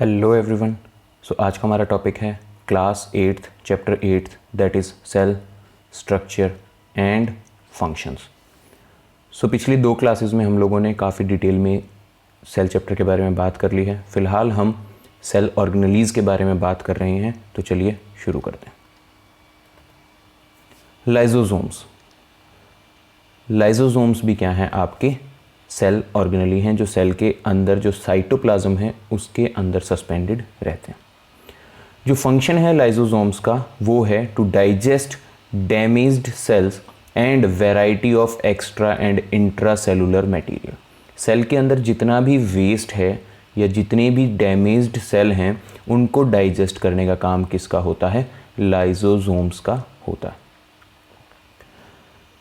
Hello everyone. सो आज का हमारा टॉपिक है class 8th chapter 8th that is cell structure and functions. So पिछली दो क्लासेस में हम लोगों ने काफ़ी डिटेल में सेल चैप्टर के बारे में बात कर ली है। फ़िलहाल हम सेल ऑर्गेनेलीज़ के बारे में बात कर रहे हैं, तो चलिए शुरू करते हैं। लाइजोसोम्स। लाइजोसोम्स भी क्या हैं? आपके सेल ऑर्गेनेली हैं जो सेल के अंदर जो साइटोप्लाज्म है उसके अंदर सस्पेंडेड रहते हैं। जो फंक्शन है लाइजोसोम्स का वो है to digest damaged cells and variety of extra and intracellular material. Cell के अंदर जितना भी वेस्ट है या जितने भी डैमेज्ड सेल हैं उनको डाइजेस्ट करने का काम किसका होता है? लाइजोसोम्स का होता है।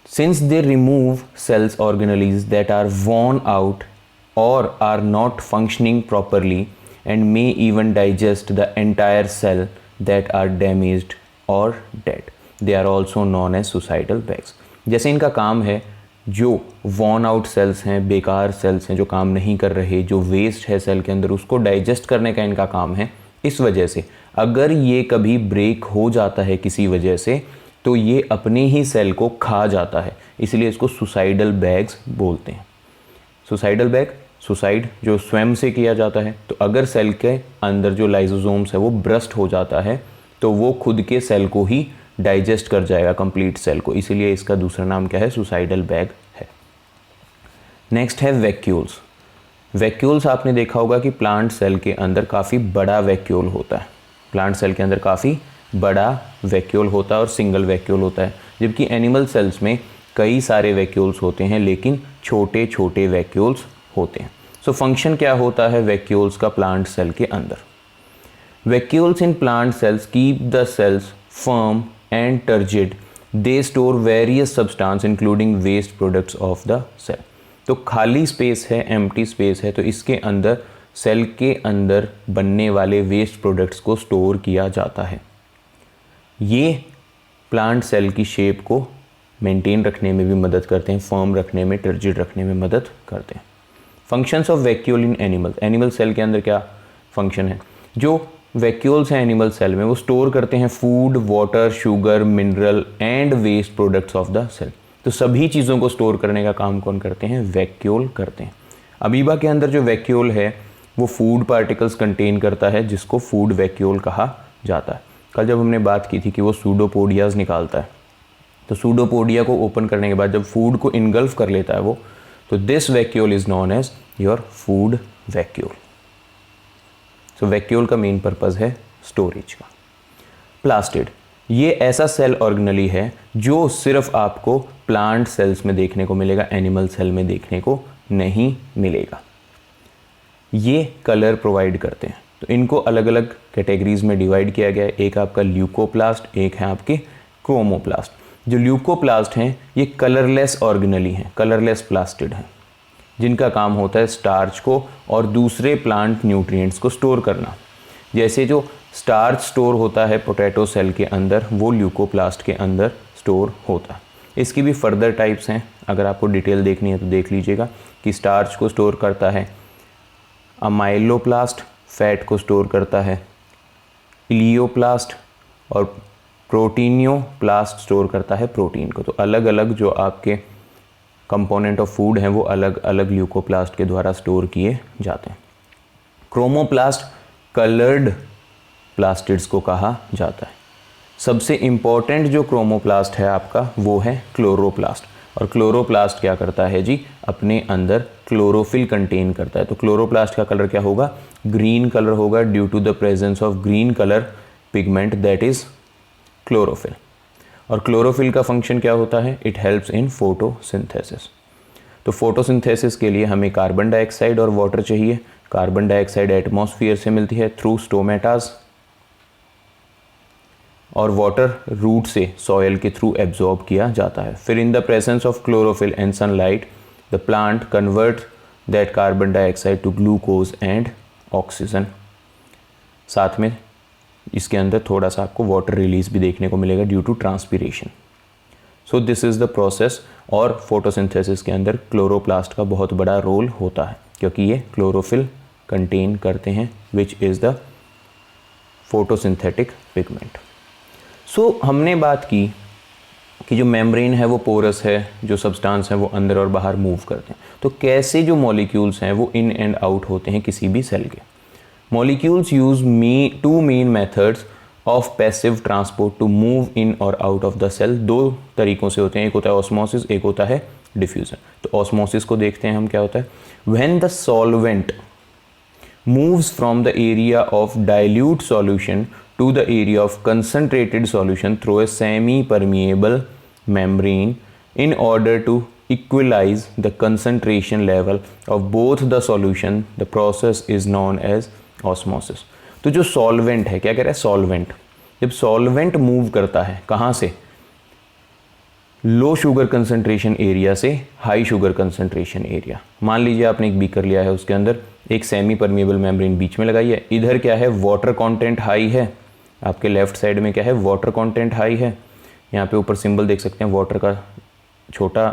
Since they remove cells organelles that are worn out or are not functioning properly and may even digest the entire cell that are damaged or dead, they are also known as suicidal bags। जैसे इनका काम है, जो worn out cells हैं, बेकार cells हैं जो काम नहीं कर रहे, जो वेस्ट है सेल के अंदर उसको डाइजेस्ट करने का इनका काम है। इस वजह से अगर ये कभी ब्रेक हो जाता है किसी वजह से तो ये अपने ही सेल को खा जाता है, इसलिए इसको सुसाइडल बैग्स बोलते हैं। सुसाइडल बैग, सुसाइड जो स्वयं से किया जाता है, तो अगर सेल के अंदर जो लाइजोसोम्स है वो ब्रस्ट हो जाता है तो वो खुद के सेल को ही डाइजेस्ट कर जाएगा, कंप्लीट सेल को, इसीलिए इसका दूसरा नाम क्या है? सुसाइडल बैग है। नेक्स्ट है वैक्यूल्स। वैक्यूल्स आपने देखा होगा कि प्लांट सेल के अंदर काफ़ी बड़ा वैक्यूल होता है। प्लांट सेल के अंदर काफ़ी बड़ा वैक्यूल होता है और सिंगल वैक्यूल होता है, जबकि एनिमल सेल्स में कई सारे वैक्यूल्स होते हैं लेकिन छोटे छोटे वैक्यूल्स होते हैं। सो फंक्शन क्या होता है वैक्यूल्स का प्लांट सेल के अंदर? Vacuoles in plant cells keep the cells firm and turgid. They store various substance including waste products of the cell. तो खाली स्पेस है, एम्प्टी स्पेस है, तो इसके अंदर सेल के अंदर बनने वाले वेस्ट प्रोडक्ट्स को स्टोर किया जाता है। ये प्लांट सेल की शेप को मेंटेन रखने में भी मदद करते हैं, फर्म रखने में, टर्जिड रखने में मदद करते हैं। Functions of vacuole in animal. Animal cell के अंदर क्या फंक्शन है? जो वैक्यूल्स हैं एनिमल सेल में वो स्टोर करते हैं food, water, sugar, mineral and waste products of the cell. तो सभी चीज़ों को स्टोर करने का काम कौन करते हैं? वैक्यूल करते हैं। अमीबा के अंदर जो वैक्यूल है वो फूड पार्टिकल्स कंटेन करता है जिसको फूड वैक्यूल कहा जाता है। कल जब हमने बात की थी कि वो सूडोपोडियाज निकालता है, तो सूडोपोडिया को ओपन करने के बाद जब फूड को इनगल्फ कर लेता है वो, तो this vacuole is known as your food vacuole. So vacuole का मेन पर्पस है स्टोरेज का। प्लास्टिड, ये ऐसा सेल ऑर्गेनेली है जो सिर्फ आपको प्लांट सेल्स में देखने को मिलेगा, एनिमल सेल में देखने को नहीं मिलेगा। ये कलर प्रोवाइड करते हैं, तो इनको अलग अलग कैटेगरीज में डिवाइड किया गया है। एक आपका ल्यूकोप्लास्ट, एक है आपके क्रोमोप्लास्ट। जो ल्यूकोप्लास्ट हैं ये कलरलेस ऑर्गेनेली हैं, कलरलेस प्लास्टिड हैं, जिनका काम होता है स्टार्च को और दूसरे प्लांट न्यूट्रिएंट्स को स्टोर करना। जैसे जो स्टार्च स्टोर होता है पोटैटो सेल के अंदर, वो ल्यूकोप्लास्ट के अंदर स्टोर होता है। इसकी भी फर्दर टाइप्स हैं, अगर आपको डिटेल देखनी है तो देख लीजिएगा कि स्टार्च को स्टोर करता है अमाइलोप्लास्ट, फैट को स्टोर करता है इलियोप्लास्ट, और प्रोटीनियोप्लास्ट स्टोर करता है प्रोटीन को। तो अलग अलग जो आपके कंपोनेंट ऑफ फूड हैं वो अलग अलग ल्यूकोप्लास्ट के द्वारा स्टोर किए जाते हैं। क्रोमोप्लास्ट कलर्ड प्लास्टिड्स को कहा जाता है। सबसे इम्पॉर्टेंट जो क्रोमोप्लास्ट है आपका वो है क्लोरोप्लास्ट। और क्लोरोप्लास्ट क्या करता है जी? अपने अंदर क्लोरोफिल कंटेन करता है। तो क्लोरोप्लास्ट का कलर क्या होगा? ग्रीन कलर होगा, due to the presence of green colour pigment that is chlorophyll. और क्लोरोफिल का फंक्शन क्या होता है? It helps in photosynthesis. तो फोटोसिंथेसिस के लिए हमें कार्बन डाइऑक्साइड और वाटर चाहिए। कार्बन डाइऑक्साइड एटमॉस्फेयर से मिलती है थ्रू स्टोमेटास, और वाटर रूट से सॉयल के थ्रू एब्जॉर्ब किया जाता है। फिर in the presence of chlorophyll and sunlight the plant convert that carbon dioxide to glucose and oxygen. साथ में इसके अंदर थोड़ा सा आपको वाटर रिलीज भी देखने को मिलेगा due to transpiration. So this is the process. और फोटोसिंथेसिस के अंदर क्लोरोप्लास्ट का बहुत बड़ा रोल होता है क्योंकि ये क्लोरोफिल कंटेन करते हैं, which is the photosynthetic pigment. So हमने बात की कि जो मेम्ब्रेन है वो पोरस है, जो सब्सटेंस है वो अंदर और बाहर मूव करते हैं। तो कैसे जो मॉलिक्यूल्स हैं वो इन एंड आउट होते हैं किसी भी सेल के। Molecules use two main methods of passive transport to move in और आउट ऑफ द सेल। दो तरीक़ों से होते हैं, एक होता है ऑस्मोसिस, एक होता है डिफ्यूज़न। तो ऑस्मोसिस को देखते हैं हम क्या होता है। When the solvent moves from the area of dilute solution to the area of concentrated solution through a semi-permeable membrane in order to equalize the concentration level of both the solution, the process is known as osmosis। तो जो solvent है, क्या कह रहा है solvent, जब solvent move करता है कहाँ से, लो शुगर कंसंट्रेशन एरिया से हाई शुगर कंसंट्रेशन एरिया। मान लीजिए आपने एक बीकर लिया है, उसके अंदर एक सेमी परमिएबल मेम्ब्रेन बीच में लगाई है, इधर क्या है वाटर कंटेंट हाई है, आपके लेफ्ट साइड में क्या है वाटर कंटेंट हाई है। यहाँ पे ऊपर सिंबल देख सकते हैं, वाटर का छोटा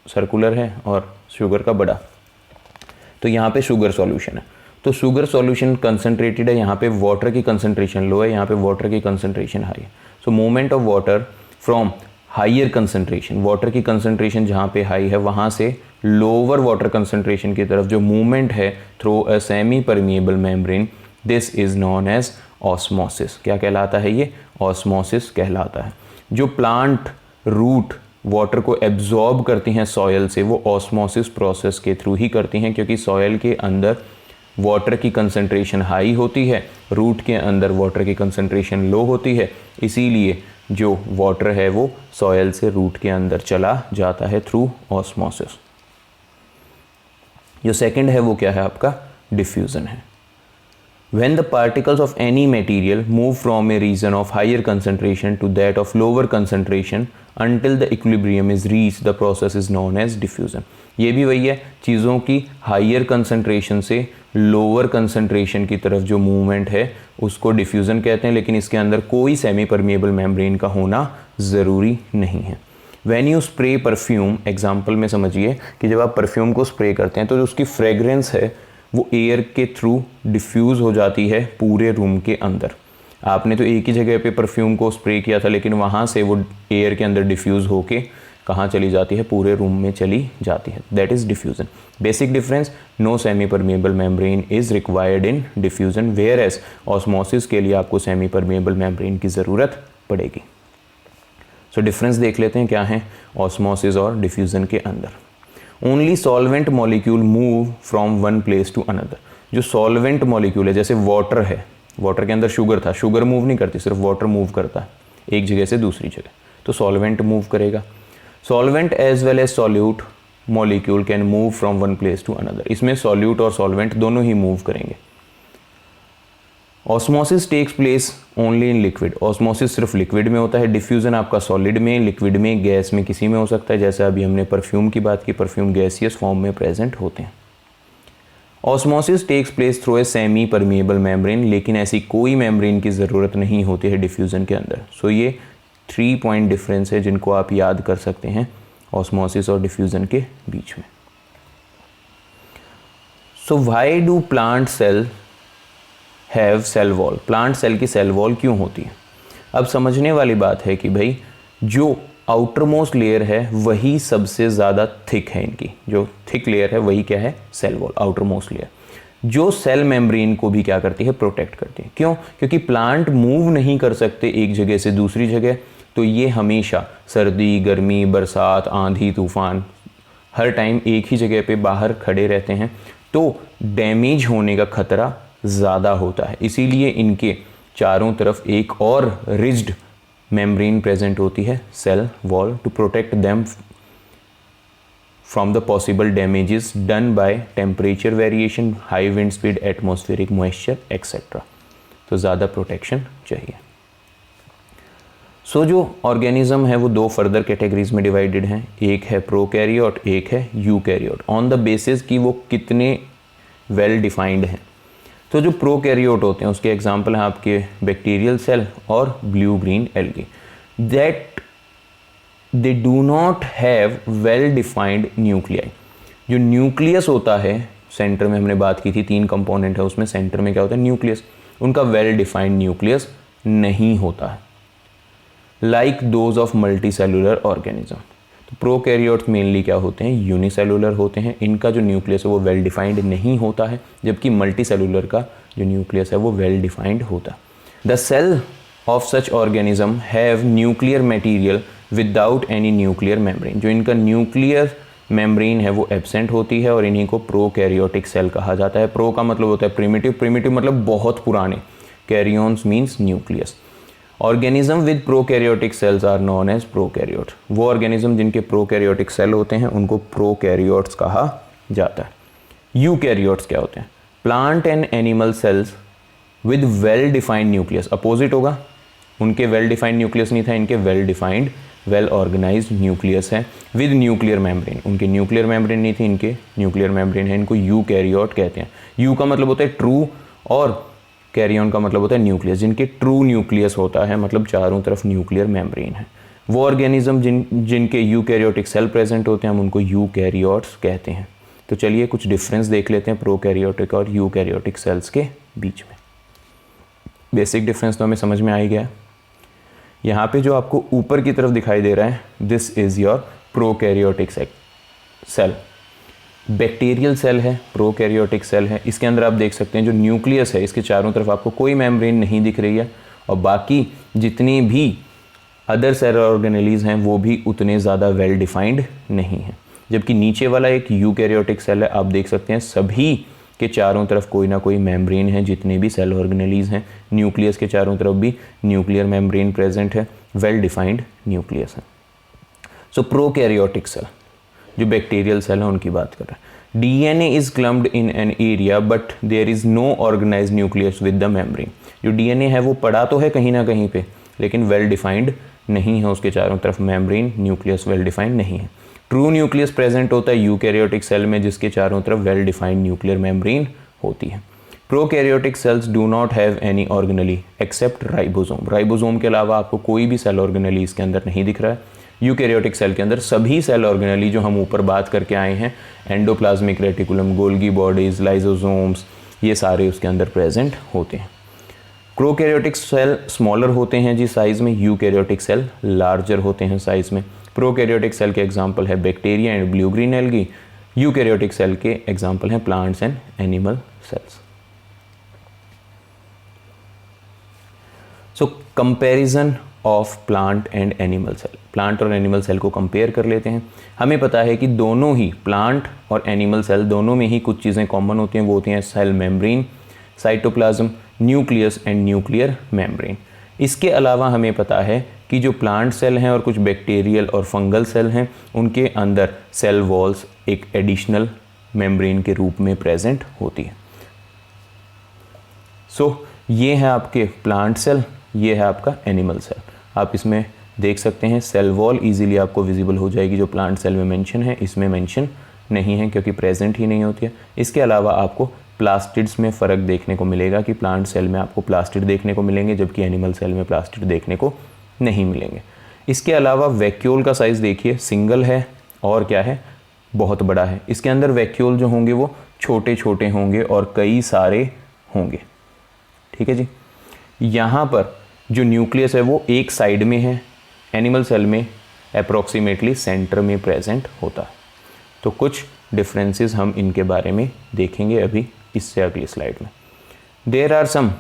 सर्कुलर है और शुगर का बड़ा। तो यहाँ पे शुगर सॉल्यूशन है, तो शुगर सॉल्यूशन कंसनट्रेटेड है, यहाँ पे वाटर की कंसनट्रेशन लो है, यहाँ पे वाटर की कंसनट्रेशन हाई है। So movement of water from higher concentration, water की कंसंट्रेशन जहाँ पे हाई है वहाँ से लोअर वाटर कंसंट्रेशन की तरफ जो मूवमेंट है through a semi permeable membrane, this is known as osmosis. क्या कहलाता है ये, ऑस्मोसिस कहलाता है। जो प्लांट रूट वाटर को एब्जॉर्ब करती हैं सॉयल से, वो ऑस्मोसिस प्रोसेस के थ्रू ही करती हैं, क्योंकि सॉयल के अंदर वाटर की कंसंट्रेशन हाई होती है, रूट के अंदर वाटर की कंसंट्रेशन लो होती है, इसीलिए जो वाटर है वो सॉयल से रूट के अंदर चला जाता है थ्रू ऑस्मोसिस। जो सेकंड है वो क्या है आपका, डिफ्यूजन है। When the particles of any material move from a region of higher concentration to that of lower concentration until the equilibrium is reached, the process is known as diffusion। ये भी वही है, चीज़ों की हाइयर कंसंट्रेशन से lower concentration की तरफ जो मूवमेंट है उसको डिफ्यूज़न कहते हैं, लेकिन इसके अंदर कोई सेमी परमिएबल मेम्ब्रेन का होना ज़रूरी नहीं है। When you spray perfume, example में समझिए कि जब आप परफ्यूम को स्प्रे करते हैं तो जो उसकी फ्रेगरेंस है वो एयर के थ्रू डिफ्यूज़ हो जाती है पूरे रूम के अंदर। आपने तो एक ही जगह पे परफ्यूम को स्प्रे किया था, लेकिन वहाँ से वो एयर के अंदर डिफ्यूज़ होके कहाँ चली जाती है, पूरे रूम में चली जाती है। That is diffusion. Basic difference, no semi permeable membrane is required in diffusion, whereas osmosis के लिए आपको सेमी परमिएबल मेम्ब्रेन की ज़रूरत पड़ेगी। सो डिफरेंस देख लेते हैं क्या है ऑस्मोसिस और डिफ्यूज़न के अंदर। Only solvent molecule move from one place to another. जो सॉल्वेंट मॉलिक्यूल है, जैसे वाटर है, वाटर के अंदर शुगर था, शुगर मूव नहीं करती, सिर्फ वाटर मूव करता है एक जगह से दूसरी जगह, तो सॉल्वेंट मूव करेगा। Solvent as well as solute molecule can move from one place to another. इसमें सॉल्यूट और सॉल्वेंट दोनों ही मूव करेंगे। Osmosis takes place only in liquid. Osmosis सिर्फ लिक्विड में होता है। डिफ्यूजन आपका सॉलिड में, लिक्विड में, गैस में, किसी में हो सकता है। जैसे अभी हमने परफ्यूम की बात की, परफ्यूम गैसियस फॉर्म में प्रेजेंट होते हैं। Osmosis takes place through a semi permeable membrane, लेकिन ऐसी कोई मेम्ब्रेन की ज़रूरत नहीं होती है डिफ्यूज़न के अंदर। सो ये 3 पॉइंट डिफरेंस है जिनको आप याद कर सकते हैं ऑस्मोसिस और डिफ्यूज़न के बीच में। So why do plant cell have cell wall. Plant cell की सेल वॉल क्यों होती है? अब समझने वाली बात है कि भाई जो आउटर मोस्ट लेयर है वही सबसे ज़्यादा थिक है, इनकी जो थिक लेयर है वही क्या है, cell wall, outermost layer, जो सेल मेम्ब्रेन को भी क्या करती है, प्रोटेक्ट करती है। क्यों? क्योंकि प्लांट मूव नहीं कर सकते एक जगह से दूसरी जगह, तो ये हमेशा सर्दी, गर्मी, बरसात, आंधी, तूफान हर टाइम एक ही जगह पे बाहर खड़े रहते हैं, तो डैमेज होने का खतरा ज़्यादा होता है। इसीलिए इनके चारों तरफ एक और रिज्ड मेम्ब्रेन प्रेजेंट होती है, cell wall, to protect them from the possible damages done by temperature variation, high wind speed, atmospheric moisture etcetera. तो ज़्यादा प्रोटेक्शन चाहिए। सो जो ऑर्गेनिज्म है वो 2 फर्दर कैटेगरीज में डिवाइडेड हैं, एक है प्रोकैरियोट, एक है यूकैरियोट, ऑन द बेसिस कि वो कितने वेल डिफाइंड हैं। तो जो प्रोकैरियोट होते हैं उसके एग्जांपल हैं आपके बैक्टीरियल सेल और blue green algae, that they do not have well defined nuclei. जो न्यूक्लियस होता है सेंटर में हमने बात की थी 3 कंपोनेंट है, उसमें सेंटर में क्या होता है, न्यूक्लियस, उनका वेल डिफाइंड न्यूक्लियस नहीं होता है, like those of multi cellular organism. तो प्रोकैरियोट्स मेनली क्या होते हैं, यूनिसेलुलर होते हैं, इनका जो न्यूक्लियस है वो वेल डिफाइंड नहीं होता है, जबकि मल्टी सेलुलर का जो न्यूक्लियस है वो वेल डिफाइंड होता है। The cell of such organism have nuclear material without any nuclear membrane. जो इनका न्यूक्लियर मेम्ब्रेन है वो एब्सेंट होती है और इन्हीं को प्रोकैरियोटिक सेल कहा जाता है। प्रो का मतलब होता है प्रिमिटिव, प्रिमिटिव मतलब बहुत पुराने, karyons means nucleus. Organism with prokaryotic cells are known as prokaryote. वो ऑर्गेनिज्म जिनके प्रोकैरियोटिक सेल होते हैं उनको प्रोकैरियोट्स कहा जाता है। यूकैरियोट्स क्या होते हैं, plant and animal cells with well defined nucleus. Opposite होगा, उनके वेल डिफाइंड न्यूक्लियस नहीं था, इनके well defined well organised nucleus है विद न्यूक्लियर मेम्ब्रेन। उनके न्यूक्लियर मेम्ब्रेन नहीं थी, इनके न्यूक्लियर मेम्ब्रेन है, इनको यूकैरियोट कहते हैं। यू का मतलब होता है ट्रू और कैरियन का मतलब होता है न्यूक्लियस। जिनके ट्रू न्यूक्लियस होता है मतलब चारों तरफ न्यूक्लियर मेम्ब्रेन है, वो ऑर्गेनिज्म जिनके यूकैरियोटिक सेल प्रेजेंट होते हैं हम उनको यूकैरियोट्स कहते हैं। तो चलिए कुछ डिफरेंस देख लेते हैं प्रोकैरियोटिक और यूकैरियोटिक सेल्स के बीच में। बेसिक डिफरेंस तो हमें समझ में आ ही गया। यहाँ पे जो आपको ऊपर की तरफ दिखाई दे रहा है, this is your prokaryotic cell. Bacterial cell है, प्रोकैरियोटिक सेल है। इसके अंदर आप देख सकते हैं जो न्यूक्लियस है इसके चारों तरफ आपको कोई मेम्ब्रेन नहीं दिख रही है, और बाकी जितनी भी अदर सेल ऑर्गेनेलीज हैं वो भी उतने ज़्यादा वेल डिफाइंड नहीं हैं। जबकि नीचे वाला एक यूकैरियोटिक सेल है, आप देख सकते हैं सभी के चारों तरफ कोई ना कोई मेम्ब्रेन है, जितने भी सेल ऑर्गेनेलीज हैं। न्यूक्लियस के चारों तरफ भी न्यूक्लियर मेम्ब्रेन प्रेजेंट है, वेल डिफाइंड न्यूक्लियस है। सो प्रोकैरियोटिक सेल जो बैक्टीरियल सेल है उनकी बात कर रहे हैं। DNA is clumped in an area but there is no organised nucleus with the membrane. जो डीएनए है वो पड़ा तो है कहीं ना कहीं पे, लेकिन वेल डिफाइंड नहीं है, उसके चारों तरफ मेम्ब्रेन न्यूक्लियस वेल डिफाइंड नहीं है। ट्रू न्यूक्लियस प्रेजेंट होता है यूकैरियोटिक सेल में, जिसके चारों तरफ वेल डिफाइंड न्यूक्लियर मेम्ब्रेन होती है। Prokaryotic cells do not have any organelle except ribosome. Ribosome के अलावा आपको कोई भी सेल ऑर्गेनेली इसके अंदर नहीं दिख रहा है। यूकैरियोटिक सेल के अंदर सभी सेल ऑर्गेनेली जो हम ऊपर बात करके आए हैं, endoplasmic reticulum, Golgi bodies, lysosomes, ये सारे उसके अंदर प्रेजेंट होते हैं। प्रोकैरियोटिक सेल स्मॉलर होते हैं जी साइज में, यूकैरियोटिक सेल लार्जर होते हैं साइज में। प्रोकैरियोटिक सेल के एग्जांपल है bacteria and blue green algae. Eukaryotic cell के एग्जांपल हैं plants and animal cells. So comparison of plant and animal cell. Plant और एनिमल सेल को कंपेयर कर लेते हैं। हमें पता है कि दोनों ही प्लांट और एनिमल सेल दोनों में ही कुछ चीज़ें कॉमन होती हैं, वो होती हैं cell membrane, cytoplasm, nucleus and nuclear membrane. इसके अलावा हमें पता है कि जो प्लांट सेल हैं और कुछ बैक्टीरियल और फंगल सेल हैं उनके अंदर सेल वॉल्स एक एडिशनल मेम्ब्रेन के रूप में प्रेजेंट होती है। सो ये है आपके प्लांट सेल, ये है आपका एनिमल सेल। आप इसमें देख सकते हैं सेल वॉल इजीली आपको विजिबल हो जाएगी, जो प्लांट सेल में मेंशन है इसमें मेंशन नहीं है क्योंकि प्रेजेंट ही नहीं होती है। इसके अलावा आपको प्लास्टिड्स में फ़र्क देखने को मिलेगा कि प्लांट सेल में आपको प्लास्टिड देखने को मिलेंगे जबकि एनिमल सेल में प्लास्टिड देखने को नहीं मिलेंगे। इसके अलावा वैक्यूल का साइज़ देखिए सिंगल है और क्या है, बहुत बड़ा है। इसके अंदर वैक्यूल जो होंगे वो छोटे छोटे होंगे और कई सारे होंगे, ठीक है जी। यहाँ पर जो न्यूक्लियस है वो एक साइड में है, एनिमल सेल में अप्रॉक्सीमेटली सेंटर में प्रेजेंट होता है। तो कुछ डिफरेंसेस हम इनके बारे में देखेंगे अभी इससे अगली स्लाइड में। There are some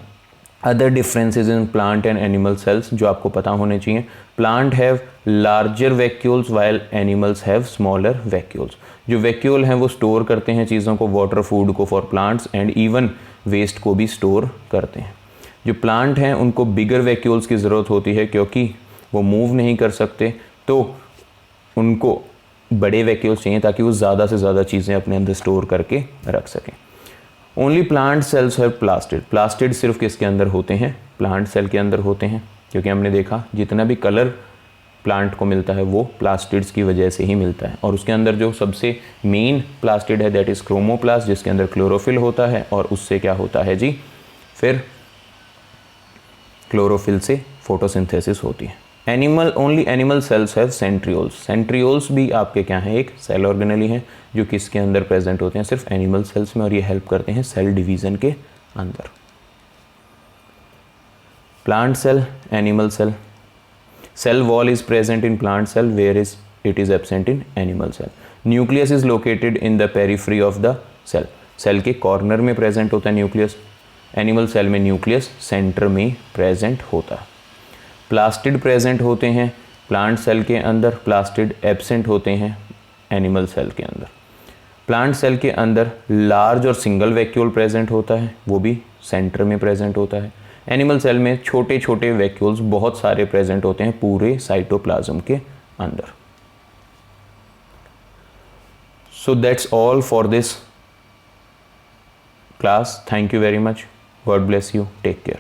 other differences in plant and animal cells जो आपको पता होने चाहिए। Plant have larger vacuoles while animals have smaller vacuoles. जो वैक्यूल हैं वो स्टोर करते हैं चीज़ों को, वाटर, फूड को for plants and even waste को भी स्टोर करते हैं। जो प्लांट हैं उनको बिगर वैक्यूल्स की ज़रूरत होती है क्योंकि वो मूव नहीं कर सकते, तो उनको बड़े वैक्यूल्स चाहिए ताकि वो ज़्यादा से ज़्यादा चीज़ें अपने अंदर स्टोर करके रख सकें। Only plant cells have plastid. Plastid सिर्फ किसके अंदर होते हैं, प्लांट सेल के अंदर होते हैं, क्योंकि हमने देखा जितना भी कलर प्लांट को मिलता है वो प्लास्टिड्स की वजह से ही मिलता है। और उसके अंदर जो सबसे मेन प्लास्टिड है दैट इज़ क्रोमोप्लास्ट, जिसके अंदर क्लोरोफिल होता है और उससे क्या होता है जी, फिर क्लोरोफिल से फोटोसिंथेसिस होती है। Only animal cells have centrioles. Centrioles भी आपके क्या हैं, एक सेल ऑर्गेनली हैं जो किसके अंदर प्रेजेंट होते हैं, सिर्फ एनिमल सेल्स में, और ये हेल्प करते हैं सेल डिवीजन के अंदर। Plant cell, animal cell. Cell wall is present in plant cell whereas it is absent in animal cell. Nucleus is located in the periphery of the cell. Cell के corner में present होता है न्यूक्लियस। Animal cell में nucleus centre में present होता है। Plastid present होते हैं प्लांट सेल के अंदर, प्लास्टिड एब्सेंट होते हैं एनिमल सेल के अंदर। प्लांट सेल के अंदर लार्ज और सिंगल वैक्यूल प्रेजेंट होता है, वो भी सेंटर में प्रेजेंट होता है। एनिमल सेल में छोटे छोटे वैक्यूल्स बहुत सारे प्रेजेंट होते हैं पूरे साइटोप्लाज्म के अंदर। So that's all for this class. Thank you very much. God bless you. Take care.